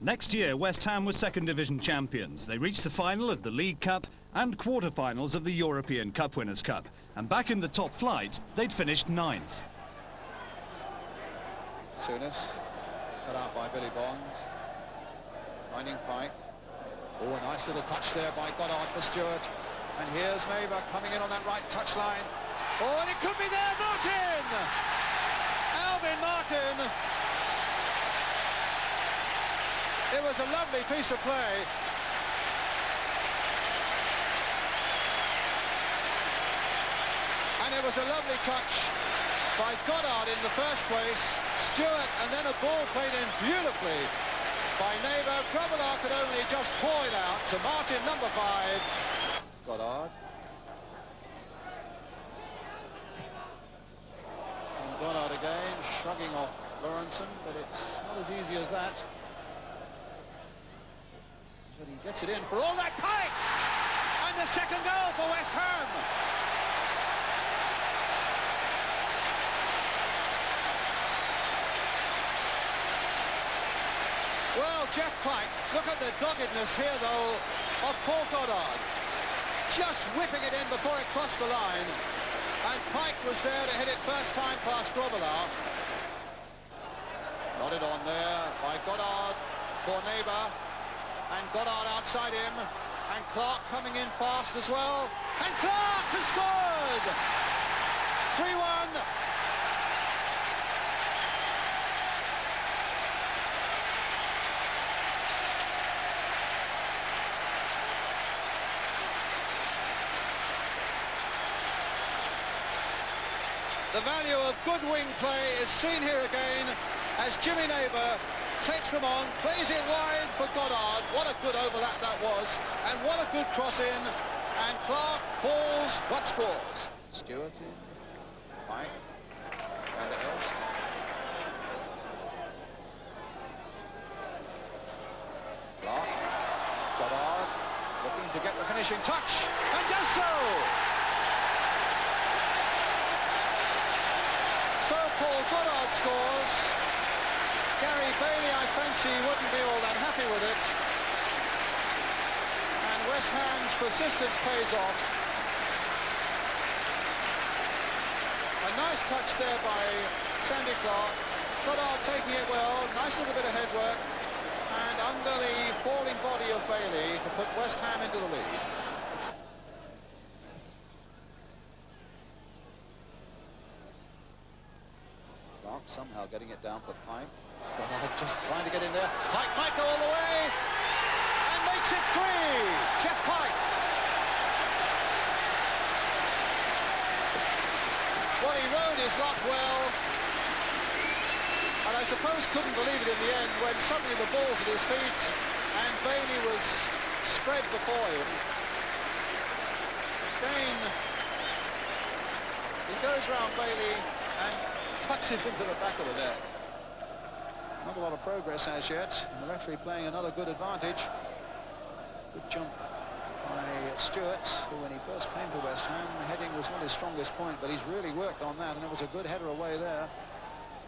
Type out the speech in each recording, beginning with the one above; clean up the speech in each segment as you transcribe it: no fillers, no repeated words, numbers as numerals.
Next year, West Ham were second division champions. They reached the final of the League Cup and quarter-finals of the European Cup Winners' Cup. And back in the top flight, they'd finished ninth. Souness, cut out by Billy Bonds. Finding Pike. Oh, a nice little touch there by Goddard for Stewart. And here's Neighbour coming in on that right touchline. Oh, and it could be there, Martin! Alvin Martin. It was a lovely piece of play. And it was a lovely touch by Goddard in the first place. Stewart, and then a ball played in beautifully by Neighbour. Grobbelaar could only just pour it out to Martin, number 5. Goddard. And Goddard again, shrugging off Lawrenson, but it's not as easy as that. But he gets it in for all that. Pike! And the second goal for West Ham. Well, Jeff Pike, look at the doggedness here, though, of Paul Goddard. Just whipping it in before it crossed the line. And Pike was there to hit it first time past Grobbelaar. Nodded on there by Goddard for Neighbour. And Goddard outside him, and Clark coming in fast as well, and Clark has scored! 3-1. The value of good wing play is seen here again as Jimmy Neighbour takes them on, plays it wide for Goddard. What a good overlap that was, and what a good cross in. And Clark falls, but scores. Stewart in, Pike, Van der Elst. Clark, Goddard, looking to get the finishing touch, and does so! So Paul Goddard scores. Gary Bailey, I fancy, wouldn't be all that happy with it. And West Ham's persistence pays off. A nice touch there by Sandy Clark. Goddard taking it well, nice little bit of headwork. And under the falling body of Bailey to put West Ham into the lead. Clark somehow getting it down for Pike. Goddard just trying to get in there. Pike might go all the way and makes it 3. Jeff Pike. Well, he rode his luck well, and I suppose couldn't believe it in the end when suddenly the ball's at his feet and Bailey was spread before him. Again, he goes round Bailey and tucks it into the back of the net. Not a lot of progress as yet. The referee playing another good advantage. Good jump by Stewart, who when he first came to West Ham, heading was not his strongest point, but he's really worked on that, and it was a good header away there.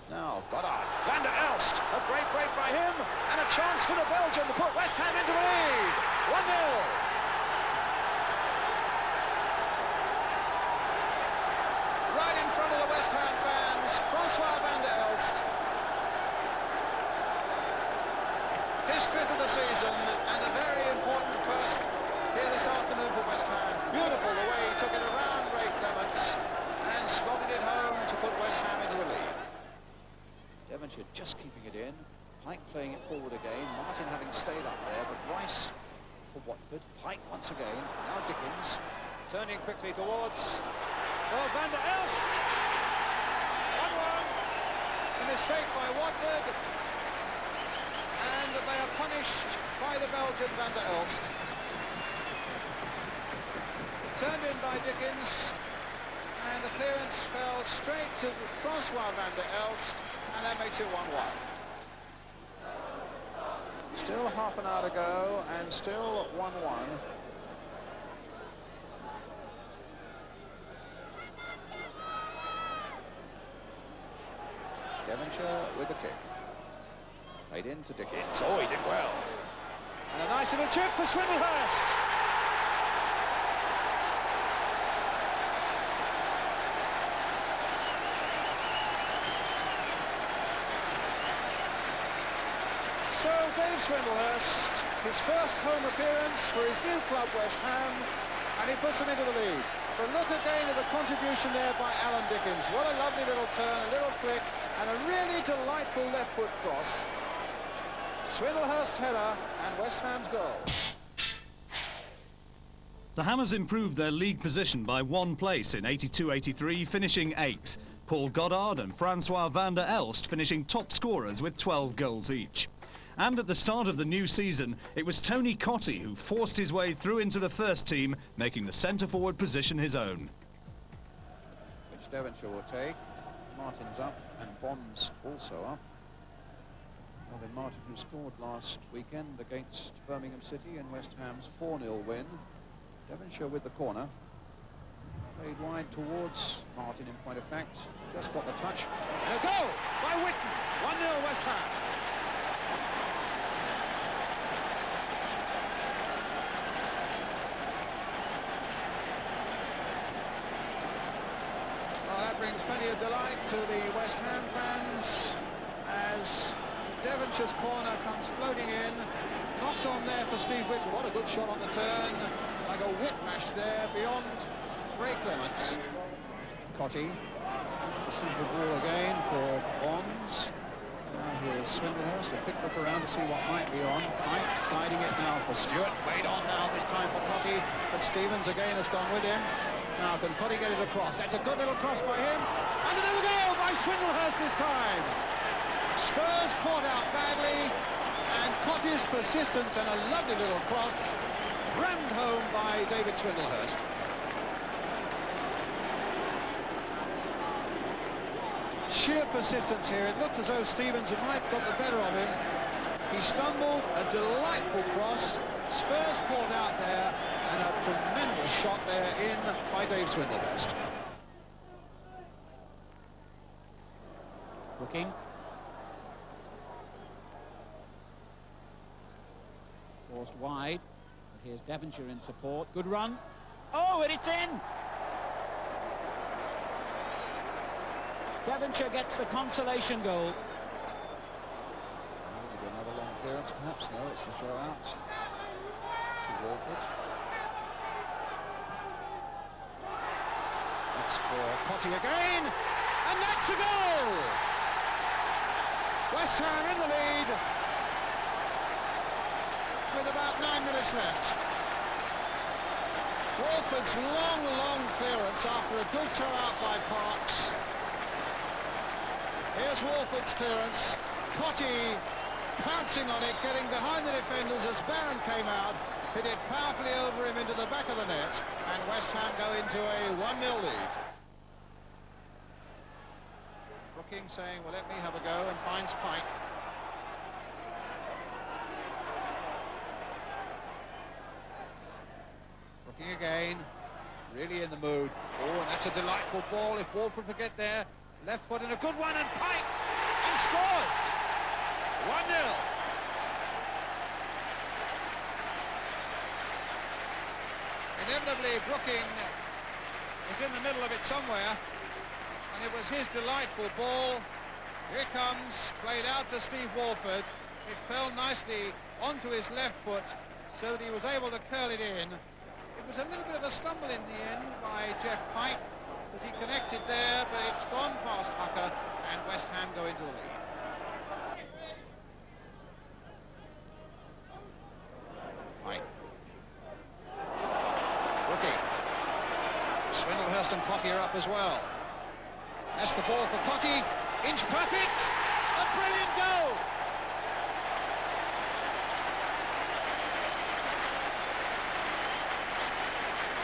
Now, Goddard, Van der Elst, a great break by him, and a chance for the Belgian to put West Ham into the lead. 1-0. Right in front of the West Ham fans, Francois Van der Elst. His 5th of the season, and a very important first here this afternoon for West Ham. Beautiful the way he took it around Ray Clements and slotted it home to put West Ham into the lead. Devonshire just keeping it in. Pike playing it forward again. Martin having stayed up there, but Rice for Watford. Pike once again. Now Dickens turning quickly towards Van der Elst. 1-1. A mistake by Watford. And they are punished by the Belgian Van der Elst. Turned in by Dickens, and the clearance fell straight to Francois Van der Elst, and that makes it 1-1. Still half an hour to go, and still 1-1. Devonshire with the kick. Played in to Dickens. Oh, he did well. And a nice little chip for Swindlehurst. So Dave Swindlehurst, his first home appearance for his new club West Ham, and he puts them into the lead. But look again at the contribution there by Alan Dickens. What a lovely little turn, a little flick, and a really delightful left foot cross. Swindlehurst header and West Ham's goal. The Hammers improved their league position by 1 place in 82-83, finishing 8th. Paul Goddard and Francois van der Elst finishing top scorers with 12 goals each. And at the start of the new season, it was Tony Cottee who forced his way through into the first team, making the centre-forward position his own. Which Devonshire will take. Martin's up and Bonds also up. Robin Martin, who scored last weekend against Birmingham City in West Ham's 4-0 win. Devonshire with the corner. Played wide towards Martin in point of fact. Just got the touch. And a goal by Whitten. 1-0 West Ham. Well, that brings plenty of delight to the West Ham fans as Devonshire's corner comes floating in. Knocked on there for Steve Whitten. What a good shot on the turn. Like a whiplash there beyond Ray Clements. Cottee. The simple ball again for Bonds. Now here's Swindlehurst. A quick look around to see what might be on. Pike guiding it now for Stewart. Played on now this time for Cottee. But Stevens again has gone with him. Now can Cottee get it across? That's a good little cross by him. And another goal by Swindlehurst this time. Spurs caught out badly, and Cottee's persistence and a lovely little cross rammed home by David Swindlehurst. Sheer persistence here. It looked as though Stevens might have got the better of him. He stumbled, a delightful cross. Spurs caught out there, and a tremendous shot there in by Dave Swindlehurst. Looking. Forced wide. Here's Devonshire in support. Good run. Oh, and it's in! Devonshire gets the consolation goal. Another long clearance, perhaps. No, it's the throw out to Walford. That's for Cottee again, and that's a goal! West Ham in the lead with about 9 minutes left. Walford's long clearance after a good throw out by Parks. Here's Walford's clearance. Cottee pouncing on it, getting behind the defenders as Barron came out, hit it powerfully over him into the back of the net, and West Ham go into a 1-0 lead. Brooking saying, well, let me have a go, and finds Pike. Brooking again, really in the mood. Oh, and that's a delightful ball if Walford would get there. Left foot and a good one, and Pike, and scores! 1-0. Inevitably, Brooking was in the middle of it somewhere, and it was his delightful ball. Here comes, played out to Steve Walford. It fell nicely onto his left foot, so that he was able to curl it in. It was a little bit of a stumble in the end by Jeff Pike, as he connected there, but it's gone past Hucker, and West Ham go into the lead. Pike. Rookie. Swindlehurst and Cottee are up as well. That's the ball for Cottee. Inch perfect. A brilliant goal.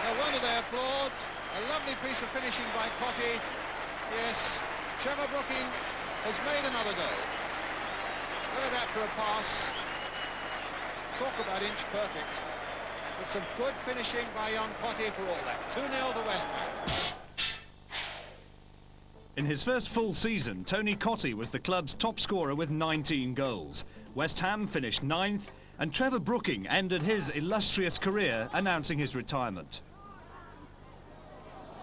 No wonder they applaud. A lovely piece of finishing by Cottee. Yes, Trevor Brooking has made another goal. Look at that for a pass. Talk about inch perfect. With some good finishing by young Cottee for all that. 2-0 to West Ham. In his first full season, Tony Cottee was the club's top scorer with 19 goals. West Ham finished 9th, and Trevor Brooking ended his illustrious career announcing his retirement.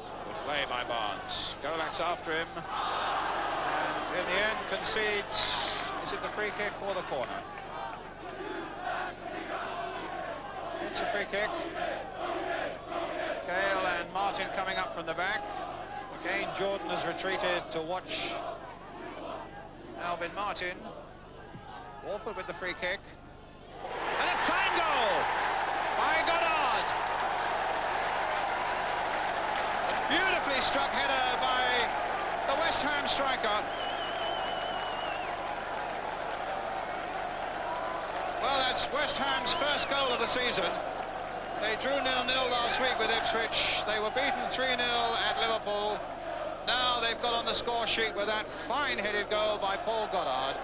Good play by Barnes. Golak's after him, and in the end concedes. Is it the free kick or the corner? It's a free kick. Gale and Martin coming up from the back. Again, Jordan has retreated to watch Alvin Martin. Walford with the free kick. And a fine goal by Goddard. A beautifully struck header by the West Ham striker. Well, that's West Ham's first goal of the season. They drew 0-0 last week with Ipswich. They were beaten 3-0 at Liverpool. Now they've got on the score sheet with that fine-headed goal by Paul Goddard.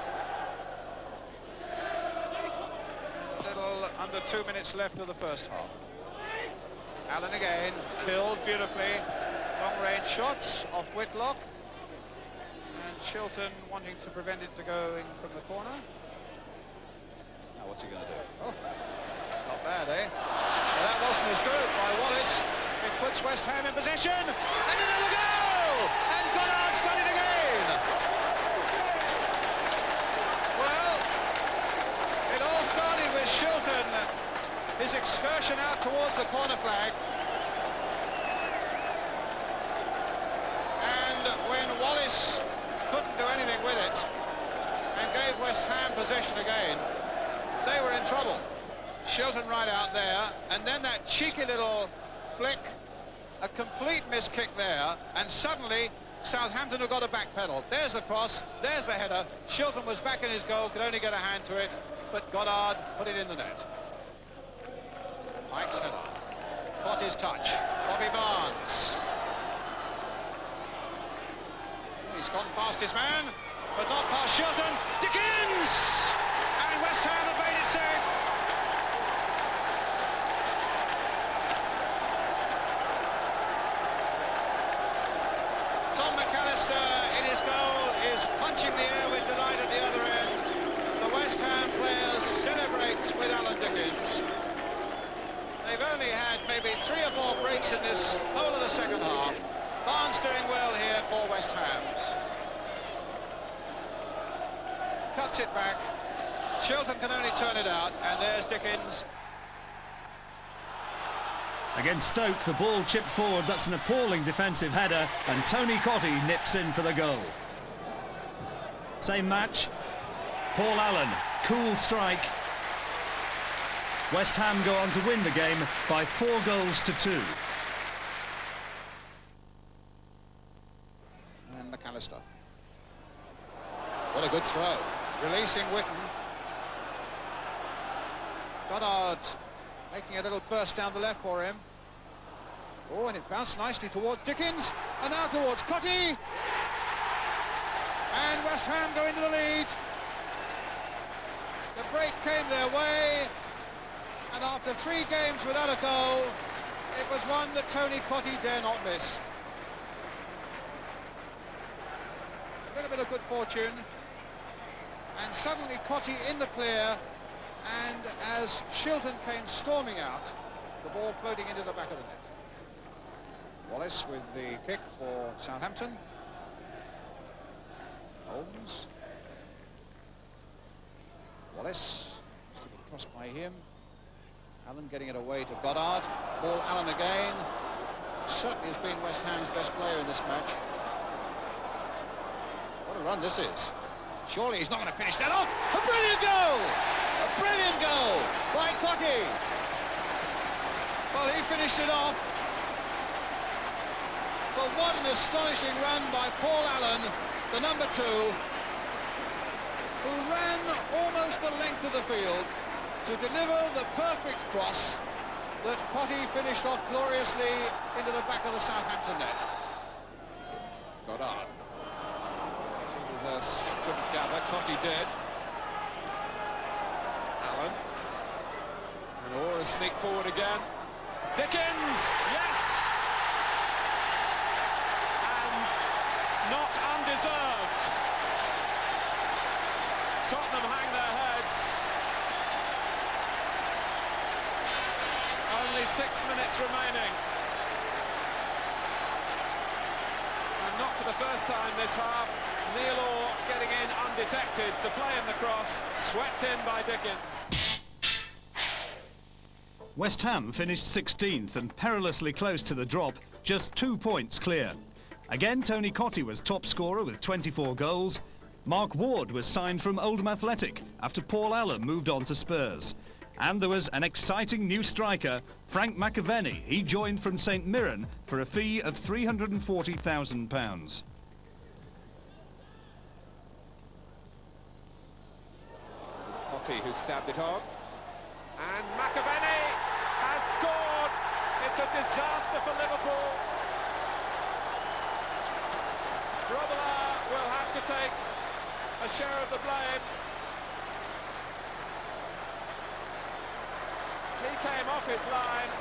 A little under 2 minutes left of the first half. Allen again, killed beautifully. Long-range shots off Whitlock. And Shilton wanting to prevent it to going from the corner. Now what's he going to do? Oh, not bad, eh? Well, that wasn't as good by Wallace. It puts West Ham in possession. And another goal! And Goddard's got it again! Well, it all started with Shilton, his excursion out towards the corner flag. And when Wallace couldn't do anything with it and gave West Ham possession again, they were in trouble. Shilton right out there, and then that cheeky little flick, a complete miss kick there, and suddenly Southampton have got a back pedal. There's the cross, there's the header. Shilton was back in his goal, could only get a hand to it, but Goddard put it in the net. Mike's header. Caught his touch. Bobby Barnes. He's gone past his man, but not past Shilton. Dickens! And West Ham have made it safe. Tom McAllister in his goal is punching the air with delight at the other end. The West Ham players celebrate with Alan Dickens. They've only had maybe 3 or 4 breaks in this whole of the second half. Barnes doing well here for West Ham. Cuts it back. Shilton can only turn it out, and there's Dickens. Against Stoke, the ball chipped forward. That's an appalling defensive header, and Tony Cottee nips in for the goal. Same match. Paul Allen, cool strike. West Ham go on to win the game by 4 goals to 2. And McAllister. What a good throw. Releasing Witten. Goddard making a little burst down the left for him. Oh, and it bounced nicely towards Dickens, and now towards Cottee. And West Ham go into the lead. The break came their way, and after 3 games without a goal, it was one that Tony Cottee dare not miss. A little bit of good fortune, and suddenly Cottee in the clear, and as Shilton came storming out, the ball floating into the back of the net. Wallace with the kick for Southampton. Holmes. Wallace, still crossed by him. Allen getting it away to Goddard. Paul Allen again. Certainly has been West Ham's best player in this match. What a run this is. Surely he's not going to finish that off. A brilliant goal! A brilliant goal by Cottee. Well, he finished it off. But what an astonishing run by Paul Allen, the number 2, who ran almost the length of the field to deliver the perfect cross that Cottee finished off gloriously into the back of the Southampton net. Goddard. Couldn't gather, Cottee did. Allen. And Aura sneak forward again. Dickens! Yes! And not undeserved. Tottenham hang their heads. Only 6 minutes remaining. And not for the first time this half, Neil Orr getting in undetected to play in the cross, swept in by Dickens. West Ham finished 16th and perilously close to the drop, just 2 points clear. Again, Tony Cottee was top scorer with 24 goals. Mark Ward was signed from Oldham Athletic after Paul Allen moved on to Spurs. And there was an exciting new striker, Frank McAvenny. He joined from St Mirren for a fee of £340,000. It's Cottee who stabbed it on. And McAvenny has scored. It's a disaster for Liverpool. Grobbelaar will have to take a share of the blame. He came off his line,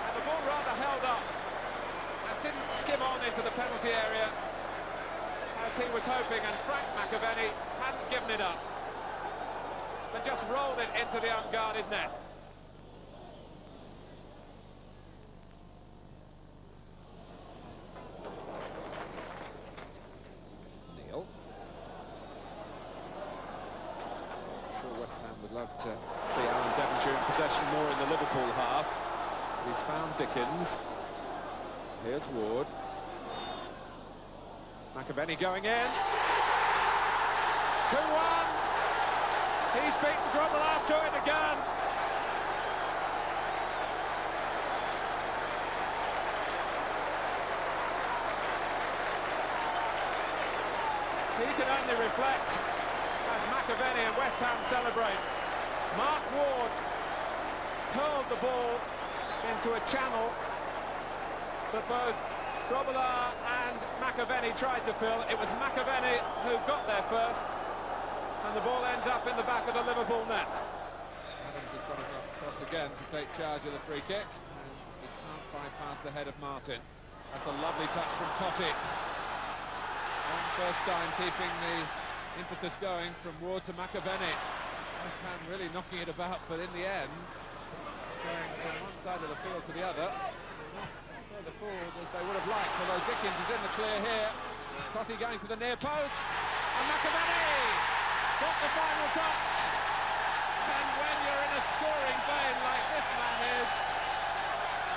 and the ball rather held up and didn't skim on into the penalty area as he was hoping, and Frank McAvenny hadn't given it up, but just rolled it into the unguarded net. Neil. I'm sure West Ham would love to see Alan Devonshire in possession more in the Liverpool half. He's found Dickens. Here's Ward. McAvenny going in. 2-1. He's beaten Grobbelaar to it again. He can only reflect as McAvenny and West Ham celebrate. Mark Ward curled the ball into a channel that both Grobbelaar and McAvenny tried to fill. It was McAvenny who got there first, and the ball ends up in the back of the Liverpool net. Adams has got it across again to take charge of the free kick, and he can't bypass the head of Martin. That's a lovely touch from Cottee. And first time keeping the impetus going from Ward to McAvenny. West Ham really knocking it about, but in the end, going from one side of the field to the other, not as further forward as they would have liked, although Dickens is in the clear here. Cottee going to the near post, and McAvenny got the final touch. And when you're in a scoring vein like this man is,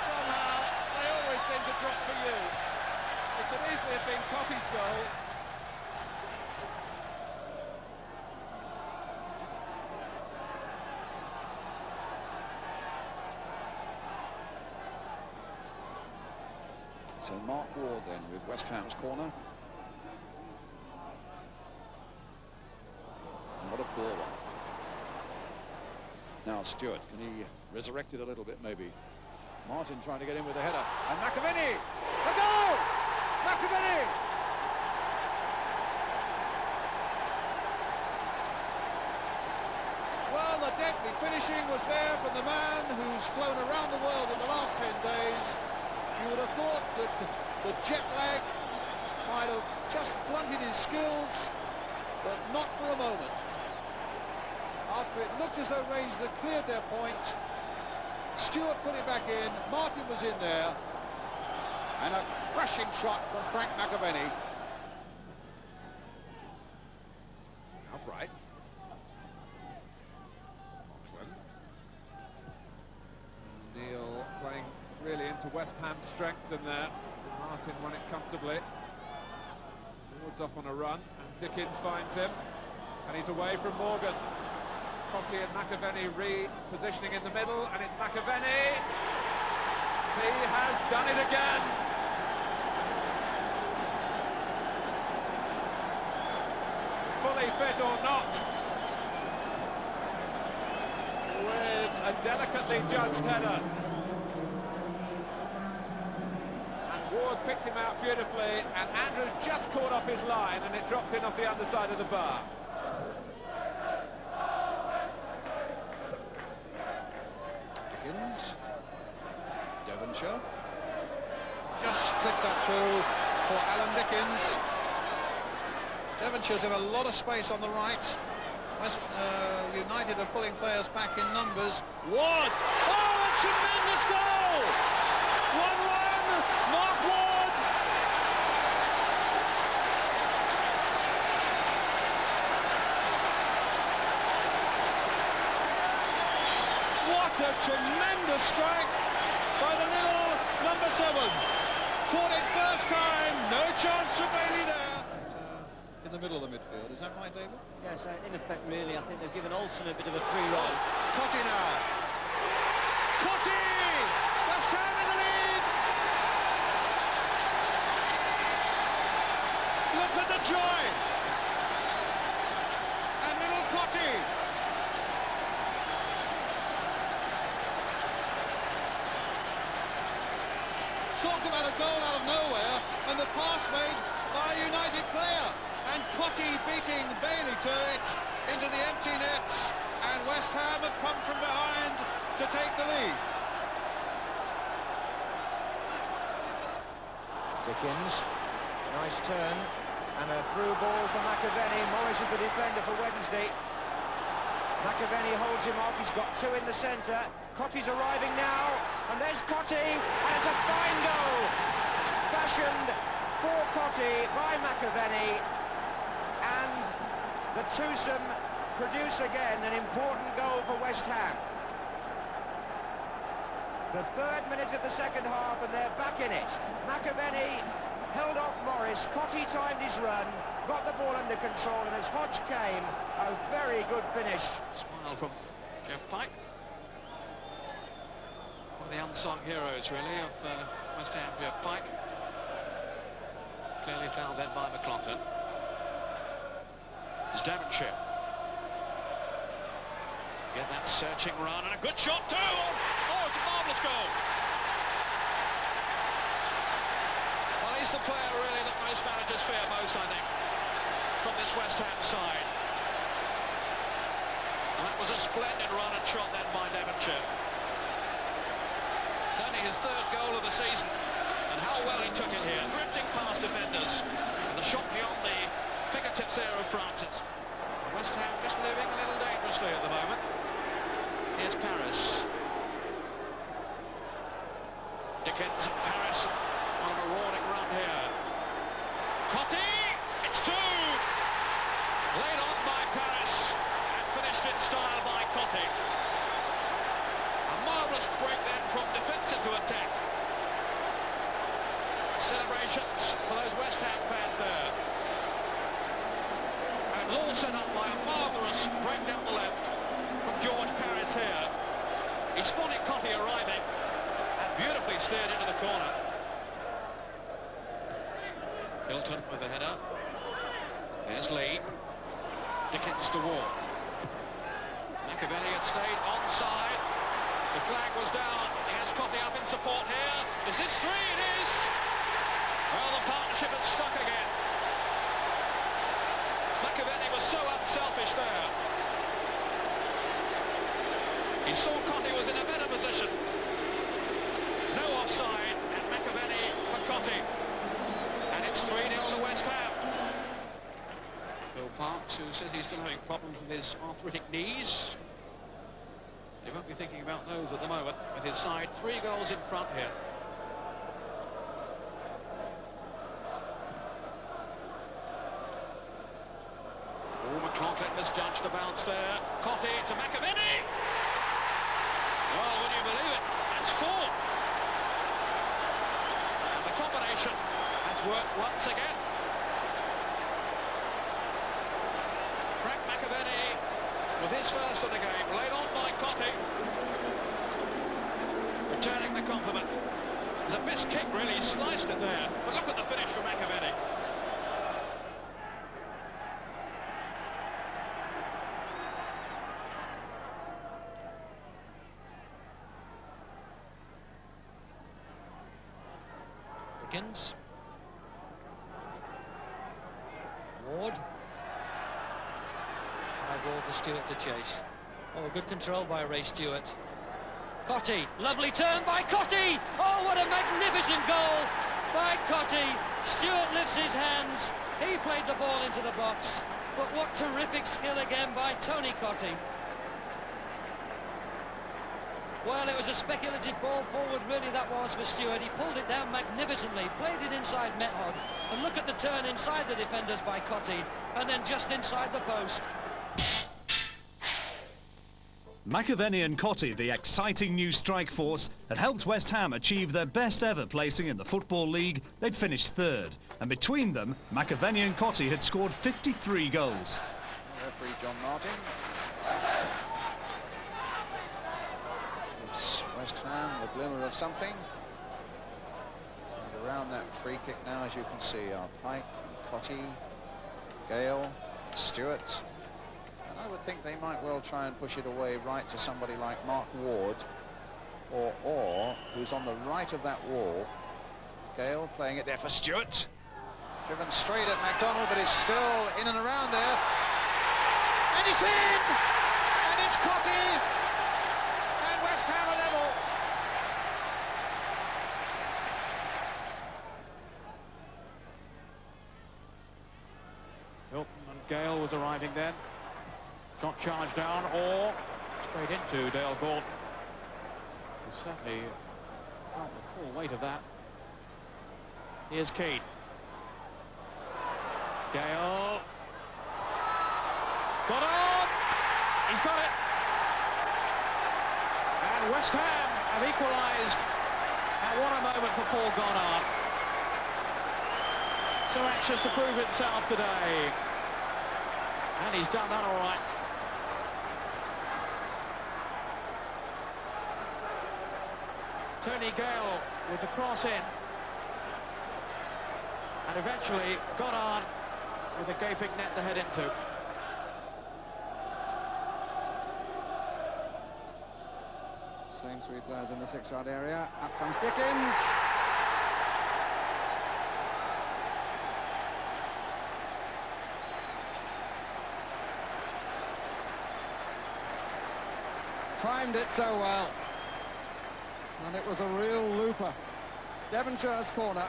somehow they always seem to drop for you. It could easily have been Cottee's goal. So Mark Ward then with West Ham's corner. And what a poor one. Now Stewart, can he resurrect it a little bit maybe? Martin trying to get in with the header. And McAvenny! The goal! McAvenny! Well, the deadly finishing was there from the man who's flown around the world in the last 10 days. You would have thought that the jet lag might have just blunted his skills, but not for a moment. After it looked as though Rangers had cleared their point, Stewart put it back in, Martin was in there, and a crashing shot from Frank McAvenny. Upright. Neil playing really into West Ham's strengths in there. Martin won it comfortably. Ward's off on a run, and Dickens finds him, and he's away from Morgan. Cottee and McAvenny repositioning in the middle, and it's McAvenny. He has done it again. Fully fit or not, with a delicately judged header. Ward picked him out beautifully, and Andrews just caught off his line, and it dropped in off the underside of the bar. Dickens. Devonshire. Just clipped that through. for Alan Dickens. Devonshire's in a lot of space on the right. West United are pulling players back in numbers. Ward! Oh, a tremendous goal! 1-1, Mark Ward! What a tremendous strike by the little number 7. Caught it first time, no chance for Bailey there. In the middle of the midfield, is that right, David? Yes, in effect, really. I think they've given Olsen a bit of a free roll. Cottee now. Cottee! West Ham in the lead! Look at the joy! And little Cottee! Talk about a goal out of nowhere, and the pass made by a United player. And Cottee beating Bailey to it into the empty nets, and West Ham have come from behind to take the lead. Dickens, nice turn, and a through ball for McAvenny. Morris is the defender for Wednesday. McAvenny holds him up, he's got 2 in the centre. Cottee's arriving now, and there's Cottee, and it's a fine goal! Fashioned for Cottee by McAvenny. And the twosome produce again an important goal for West Ham. The 3rd minute of the second half, and they're back in it. McAvenny held off Morris, Cottee timed his run, got the ball under control, and as Hodge came, a very good finish. Smile from Jeff Pike. One of the unsung heroes, really, of West Ham, Jeff Pike. Clearly fouled then by McLaughlin. It's Devonshire. Get that searching run, and a good shot too! Oh, it's a marvellous goal! Well, he's the player really that most managers fear most, I think, from this West Ham side. And that was a splendid run and shot then by Devonshire. It's only his 3rd goal of the season, and how well he took it here, drifting past defenders, and the shot beyond the fingertips there of Francis. West Ham just living a little dangerously at the moment. Here's Paris. Dickens and Paris on a marauding run here. Cottee! It's 2! Laid on by Paris and finished in style by Cottee. A marvellous break then from defence into attack. Celebrations for those West Ham fans there. And Lawson up by a marvellous break down the left from George Paris here. He spotted Cottee arriving and beautifully steered into the corner. Hilton with the header. There's Lee. Dickens to Ward. McAvenny had stayed onside. The flag was down. He has Cottee up in support here. Is this 3? It is! Well, the partnership has stuck again. McAvenny was so unselfish there. He saw Cottee was in a better position. No offside, and McAvenny for Cottee. And it's 3-0 to West Ham. Bill Parks, who says he's still having problems with his arthritic knees. He won't be thinking about those at the moment, with his side 3 goals in front here. McLaughlin misjudged the bounce there. Cottee to McAvenny. Well, would you believe it? That's 4. And the combination has worked once again. Frank McAvenny with his first of the game, laid on by Cottee. Returning the compliment. It was a missed kick, really. He sliced it there. But look at the finish from McAvenny. Dickens. Ward. High ball for Stewart to chase. Oh, good control by Ray Stewart. Cottee, lovely turn by Cottee! Oh, what a magnificent goal! by Cottee. Stewart lifts his hands. He played the ball into the box. But what terrific skill again by Tony Cottee. Well, it was a speculative ball forward, really, that was for Stewart. He pulled it down magnificently, played it inside Method, and look at the turn inside the defenders by Cottee, and then just inside the post. McAvennie and Cottee, the exciting new strike force, had helped West Ham achieve their best ever placing in the Football League. They'd finished third, and between them, McAvennie and Cottee had scored 53 goals. Referee John Martin. It's West Ham, the glimmer of something. And around that free kick now, as you can see, are Pike, Cottee, Gale, Stewart. And I would think they might well try and push it away right to somebody like Mark Ward, or who's on the right of that wall. Gale playing it there for Stewart. Driven straight at MacDonald, but is still in and around there. And it's in! And it's Cottee! And West Ham are level. Hilton and Gale was arriving then. Shot charged down, or straight into Dale Gordon. He certainly felt the full weight of that. Here's Keane. Gale. Got on! He's got it! And West Ham have equalised. And what a moment for Paul Goddard. So anxious to prove himself today. And he's done that all right. Tony Gale with the cross in. And eventually Goddard with a gaping net to head into. Same three players in the 6-yard area. Up comes Dickens. Timed it so well. And it was a real looper. Devonshire's corner.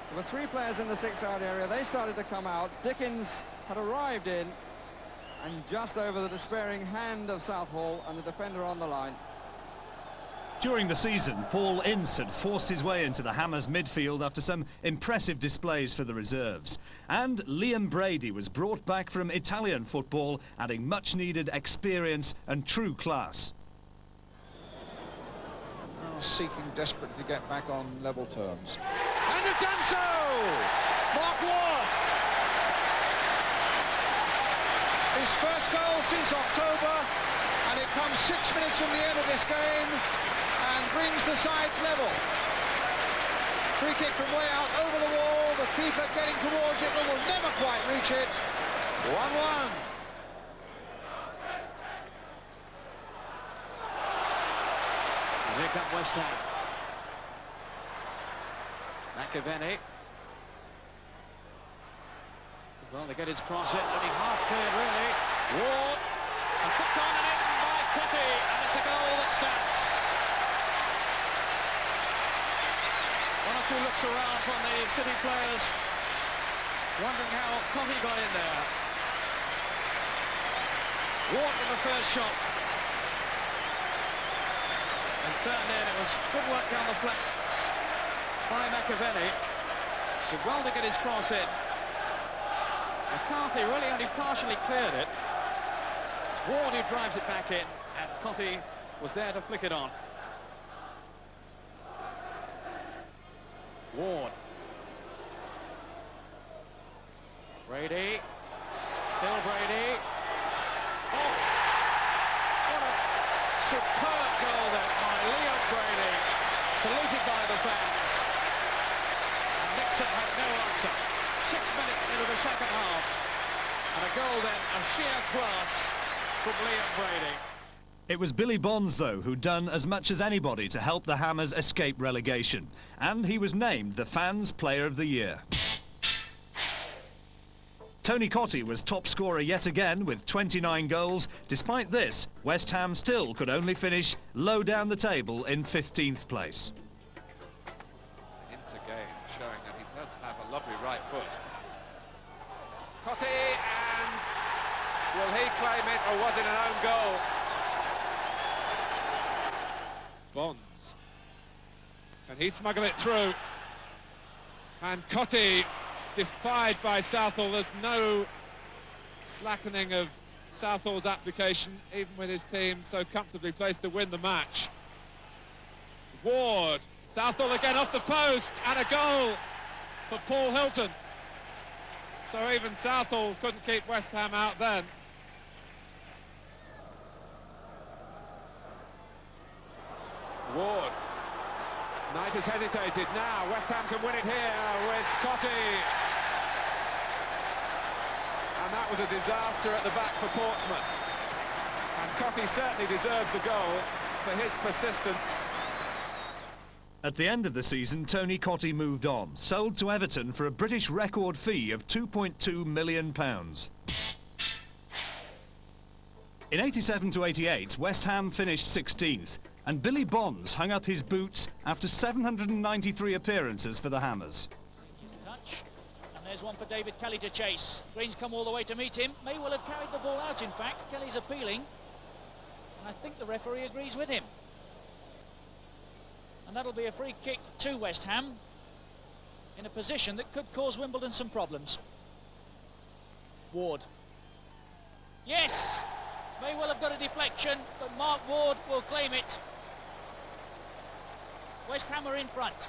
There were three players in the 6-yard area. They started to come out. Dickens had arrived in, and just over the despairing hand of Southall and the defender on the line. During the season, Paul Ince had forced his way into the Hammers midfield after some impressive displays for the reserves. And Liam Brady was brought back from Italian football, adding much-needed experience and true class. Seeking desperately to get back on level terms. And they've done so! Mark Ward! His first goal since October, and it comes 6 minutes from the end of this game and brings the sides level. Free kick from way out over the wall, the keeper getting towards it, but will never quite reach it. 1-1. Here come West Ham. McAvennie. Well, they get his cross in, only half cleared really. Ward, and put on and in by Cottee, and it's a goal that stands. One or two looks around from the City players, wondering how Cottee got in there. Ward with the first shot. And turned in. It was good work down the flank by McAvennie. Did well to get his cross in. McCarthy really only partially cleared it. It's Ward who drives it back in, and Cottee was there to flick it on. Ward. Brady. Still Brady. Oh! What a superb goal there by Liam Brady. Saluted by the fans. And Nixon had no answer. 6 minutes into the second half. And a goal then of sheer class from Liam Brady. It was Billy Bonds, though, who'd done as much as anybody to help the Hammers escape relegation. And he was named the Fans' Player of the Year. Tony Cottee was top scorer yet again with 29 goals. Despite this, West Ham still could only finish low down the table in 15th place. Ince once again, showing that he does have a lovely right foot. Cottee, and will he claim it, or was it an own goal? Bonds. Can he smuggle it through? And Cottee defied by Southall. There's no slackening of Southall's application, even with his team so comfortably placed to win the match. Ward, Southall again off the post, and a goal for Paul Hilton. So even Southall couldn't keep West Ham out then. Ward. Knight has hesitated. Now West Ham can win it here with Cottee. And that was a disaster at the back for Portsmouth. And Cottee certainly deserves the goal for his persistence. At the end of the season, Tony Cottee moved on, sold to Everton for a British record fee of £2.2 million. In 87-88, West Ham finished 16th, and Billy Bonds hung up his boots after 793 appearances for the Hammers. Touch, and there's one for David Kelly to chase. Green's come all the way to meet him. May well have carried the ball out, in fact. Kelly's appealing, and I think the referee agrees with him. And that'll be a free kick to West Ham in a position that could cause Wimbledon some problems. Ward. Yes! May well have got a deflection, but Mark Ward will claim it. West Ham are in front.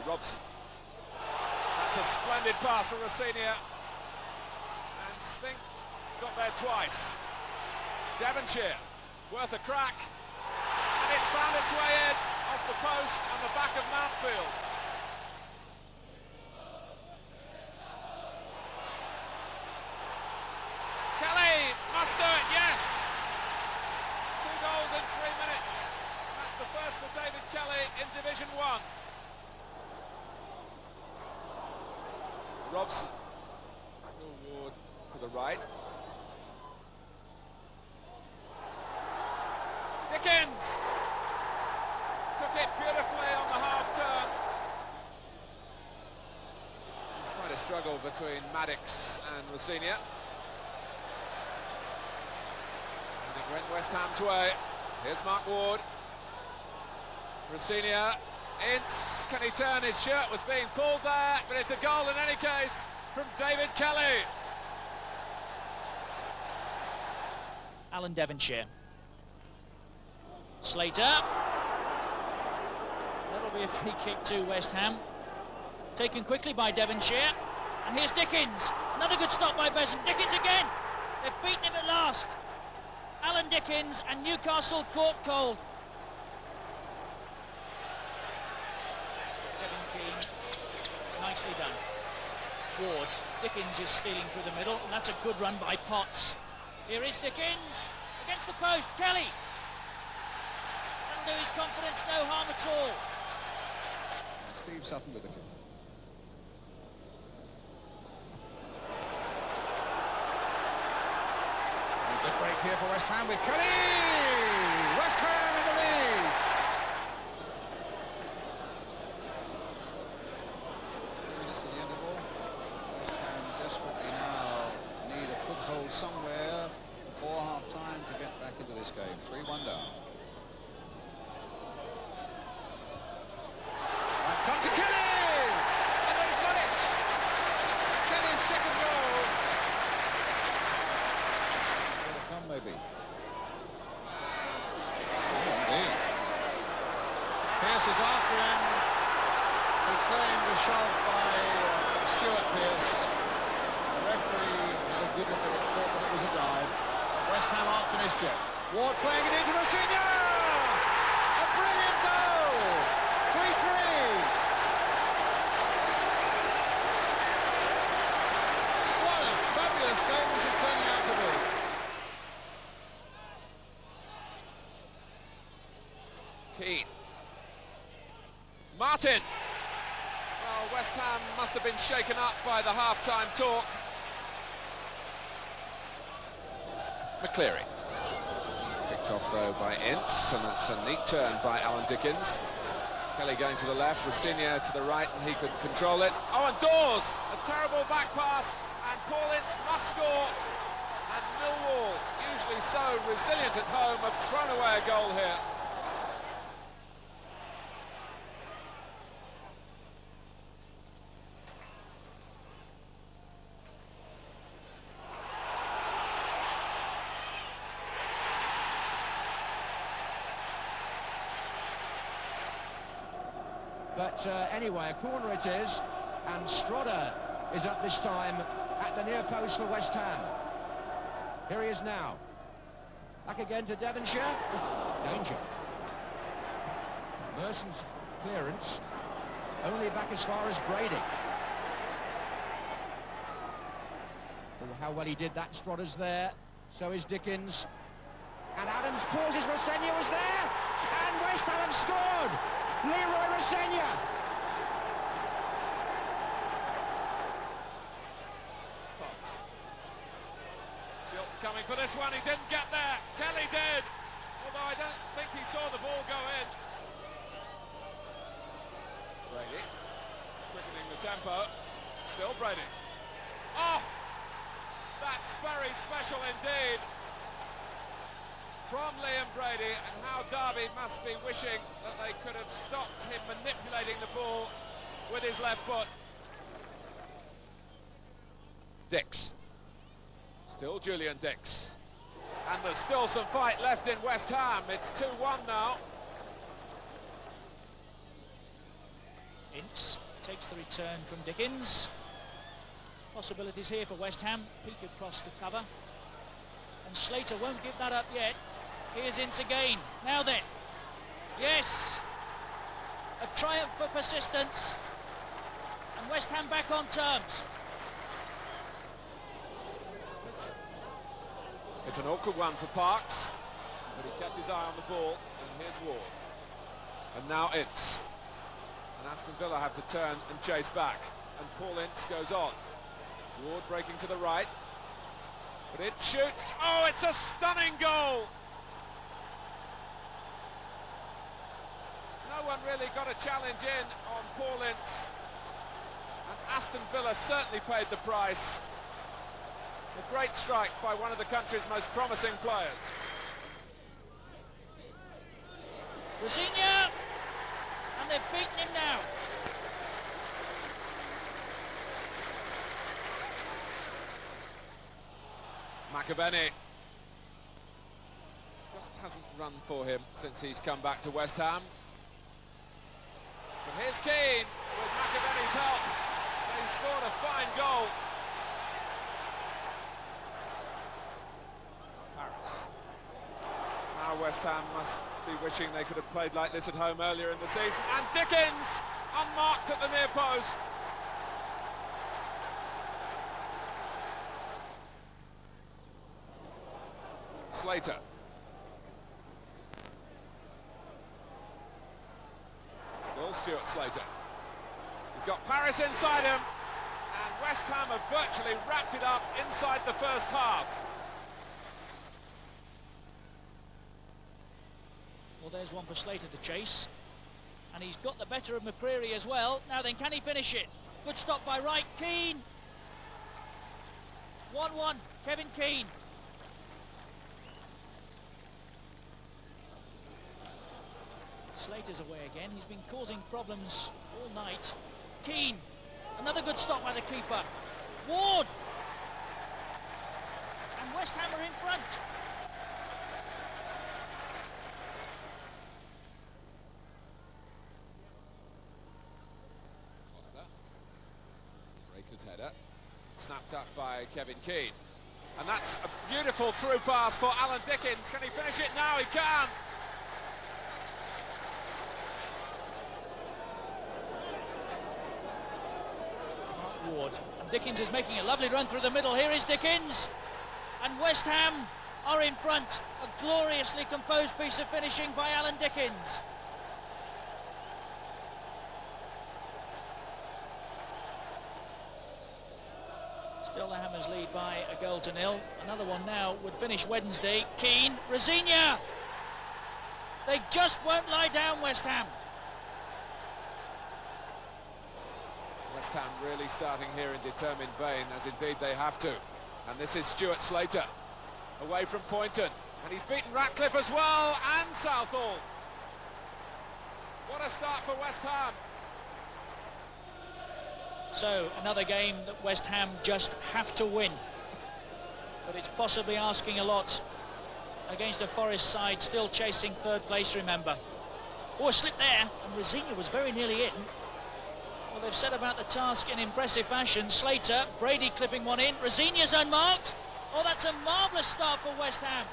Robson. That's a splendid pass from Rosenior. And Spink got there twice. Devonshire, worth a crack, and it's found its way in off the post on the back of Mountfield. Kelly must do it, yes! 2 goals in 3 minutes. That's the first for David Kelly in Division 1. Robson, still Ward to the right. Dickens took it beautifully on the half turn. It's quite a struggle between Maddox and Rosenior. And it went West Ham's way. Here's Mark Ward. Rosenior, Ince, can he turn? His shirt was being pulled there, but it's a goal in any case from David Kelly. Alan Devonshire. Slater. That'll be a free kick to West Ham. Taken quickly by Devonshire. And here's Dickens. Another good stop by Besant. Dickens again. They've beaten him at last. Alan Dickens, and Newcastle caught cold. Kevin Keane. Nicely done. Ward. Dickens is stealing through the middle, and that's a good run by Potts. Here is Dickens. Against the post. Kelly. Do his confidence no harm at all. Steve Sutton with the kick. A good break here for West Ham with Kelly! West Ham in the lead! 3 minutes to the end of it all. West Ham desperately now need a foothold somewhere before half-time to get back into this game. 3-1 down. Come to Kelly! And they've got it! Kelly's second goal. Will it come, maybe? Oh, indeed. Pearce is after him. He claimed a shove by Stuart Pearce. The referee had a good look at it, thought that it was a dive. West Ham aren't finished yet. Ward playing it into Rosenior! A brilliant goal! 3-3. Fabulous game this is turning out to be. Keane. Martin. Well, West Ham must have been shaken up by the half-time talk. McCleary. Picked off though by Ince, and that's a neat turn by Alan Dickens. Kelly going to the left, Rossinha to the right, and he could control it. Oh, and Dawes, a terrible back pass, and Paul Ince must score. And Millwall, usually so resilient at home, have thrown away a goal here. But anyway, a corner it is, and Strodder is up this time at the near post for West Ham. Here he is now. Back again to Devonshire. Danger. Merson's clearance only back as far as Brady. Oh, how well he did that. Strodder's there. So is Dickens. And Adams pauses. Rossinha was there. And West Ham have scored. Leroy Rossinha. Shilton coming for this one, he didn't get there. Kelly did, although I don't think he saw the ball go in. Brady, quickening the tempo. Still Brady. Oh, that's very special indeed. From Liam Brady, and how Derby must be wishing that they could have stopped him manipulating the ball with his left foot. Dix. Still Julian Dix. And there's still some fight left in West Ham. It's 2-1 now. Ince takes the return from Dickens. Possibilities here for West Ham. Peek across to cover. And Slater won't give that up yet. Here's Ince again. Now then. Yes. A triumph for persistence. And West Ham back on terms. It's an awkward one for Parks, but he kept his eye on the ball, and here's Ward. And now Ince. And Aston Villa have to turn and chase back. And Paul Ince goes on. Ward breaking to the right. But it shoots. Oh, it's a stunning goal! No one really got a challenge in on Paul Ince. And Aston Villa certainly paid the price. A great strike by one of the country's most promising players. Rossinha! And they've beaten him now. McAvenny just hasn't run for him since he's come back to West Ham. But here's Keane with McAvenny's help. And he scored a fine goal. Paris. Now West Ham must be wishing they could have played like this at home earlier in the season. And Dickens unmarked at the near post. Slater. Still Stuart Slater. He's got Paris inside him, and West Ham have virtually wrapped it up inside the first half. Well, there's one for Slater to chase. And he's got the better of McCreary as well. Now then, can he finish it? Good stop by Wright. Keane. 1-1, Kevin Keane. Slater's away again. He's been causing problems all night. Keane. Another good stop by the keeper. Ward. And West Ham are in front. Foster. Raker's header. Snapped up by Kevin Keane. And that's a beautiful through pass for Alan Dickens. Can he finish it now? He can. Ward. And Dickens is making a lovely run through the middle. Here is Dickens. And West Ham are in front. A gloriously composed piece of finishing by Alan Dickens. Still the Hammers lead by a goal to nil. Another one now would finish Wednesday. Keane, Rosignol! They just won't lie down, West Ham. West Ham really starting here in determined vein, as indeed they have to. And this is Stuart Slater, away from Poynton. And he's beaten Ratcliffe as well, and Southall. What a start for West Ham. So, another game that West Ham just have to win. But it's possibly asking a lot against a Forest side still chasing third place, remember. Oh, a slip there, and Rosignol was very nearly in. Well, they've set about the task in impressive fashion. Slater, Brady clipping one in. Rosignol's unmarked. Oh, that's a marvellous start for West Ham.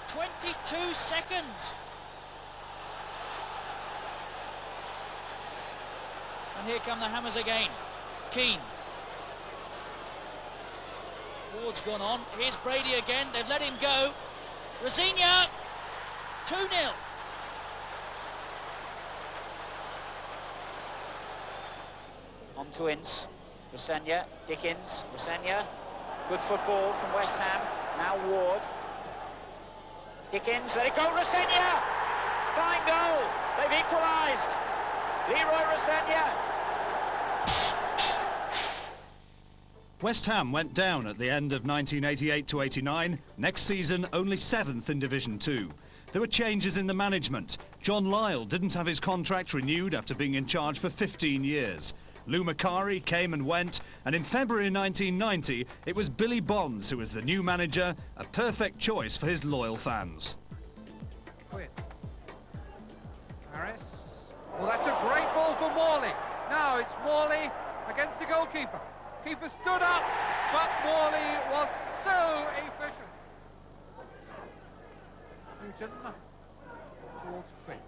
22 seconds. And here come the hammers again. Keane. Ward's gone on. Here's Brady again. They've let him go. Rosignol. 2-0. On to Ince. Rosignol. Dickens. Rosignol. Good football from West Ham. Now Ward. Dickens. Let it go. Rosignol. Fine goal. They've equalised. Leroy Rosignol. West Ham went down at the end of 1988-89. Next season, only 7th in Division 2. There were changes in the management. John Lyall didn't have his contract renewed after being in charge for 15 years. Lou Macari came and went, and in February 1990, it was Billy Bonds who was the new manager, a perfect choice for his loyal fans. Harris. Well, that's a great ball for Morley. Now it's Morley against the goalkeeper. Keeper stood up, but Morley was so efficient. Newton towards Quinn.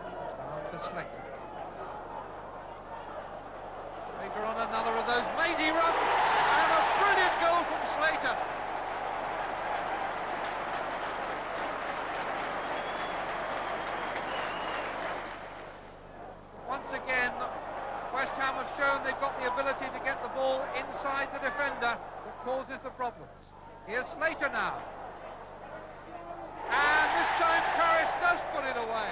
Down for Slater. Slater on another of those mazy runs, and a brilliant goal from Slater. Once again, West Ham have shown they've got the ability to get the ball inside the defender that causes the problems. Here's Slater now. And this time Karras does put it away.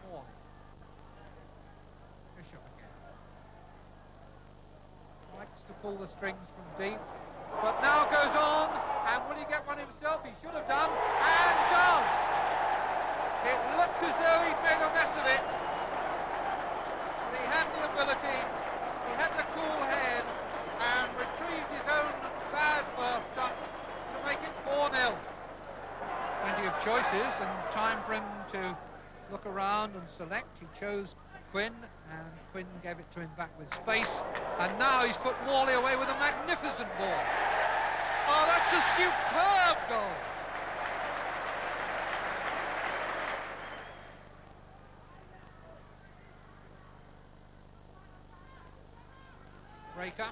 Morley. Bishop again. Likes to pull the strings from deep, but now goes on, and will he get one himself? He should have done, and does! It looked as though he'd made a mess of it. But he had the ability, he had the cool head, and retrieved his own bad first touch to make it 4-0. Plenty of choices and time for him to look around and select. He chose Quinn, and Quinn gave it to him back with space. And now he's put Morley away with a magnificent ball. Oh, that's a superb goal. Breaker.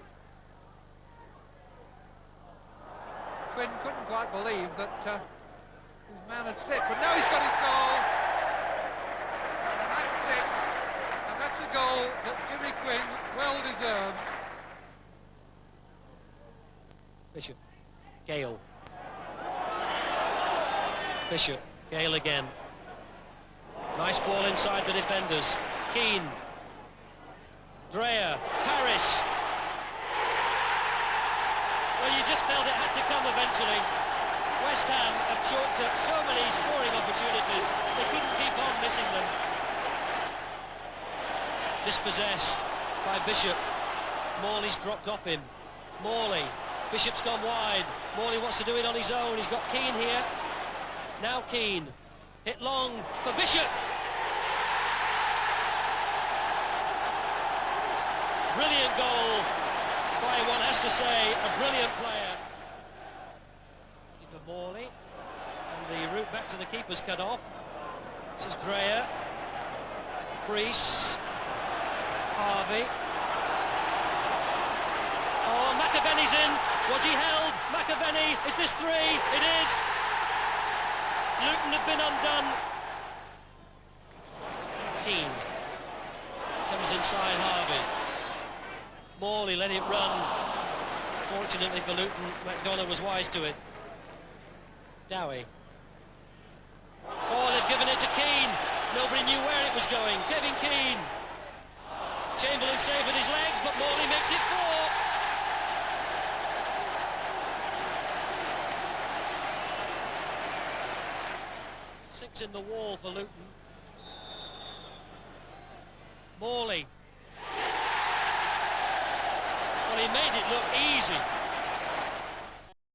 Quinn couldn't quite believe that his man had slipped, but now he's got his goal. And that's 6, and that's a goal that Jimmy Quinn well deserves. Bishop, Gale. Bishop, Gale again. Nice ball inside the defenders. Keane. Dreyer, Harris. Well, you just felt it had to come eventually. West Ham have chalked up so many scoring opportunities, they couldn't keep on missing them. Dispossessed by Bishop. Morley's dropped off him. Morley. Bishop's gone wide. Morley wants to do it on his own. He's got Keane here. Now Keane. Hit long for Bishop. Brilliant goal by, one has to say, a brilliant player. For Morley. And the route back to the keeper's cut off. This is Dreyer. Priest. Harvey. Oh, McAvenny's in. Was he held? McAvenny, is this 3? It is. Luton have been undone. Keane comes inside Harvey. Morley let it run. Fortunately for Luton, McDonough was wise to it. Dowie. Oh, they've given it to Keane. Nobody knew where it was going. Kevin Keane. Chamberlain saved with his legs, but Morley makes it 4. Six in the wall for Luton. Morley. Well, he made it look easy.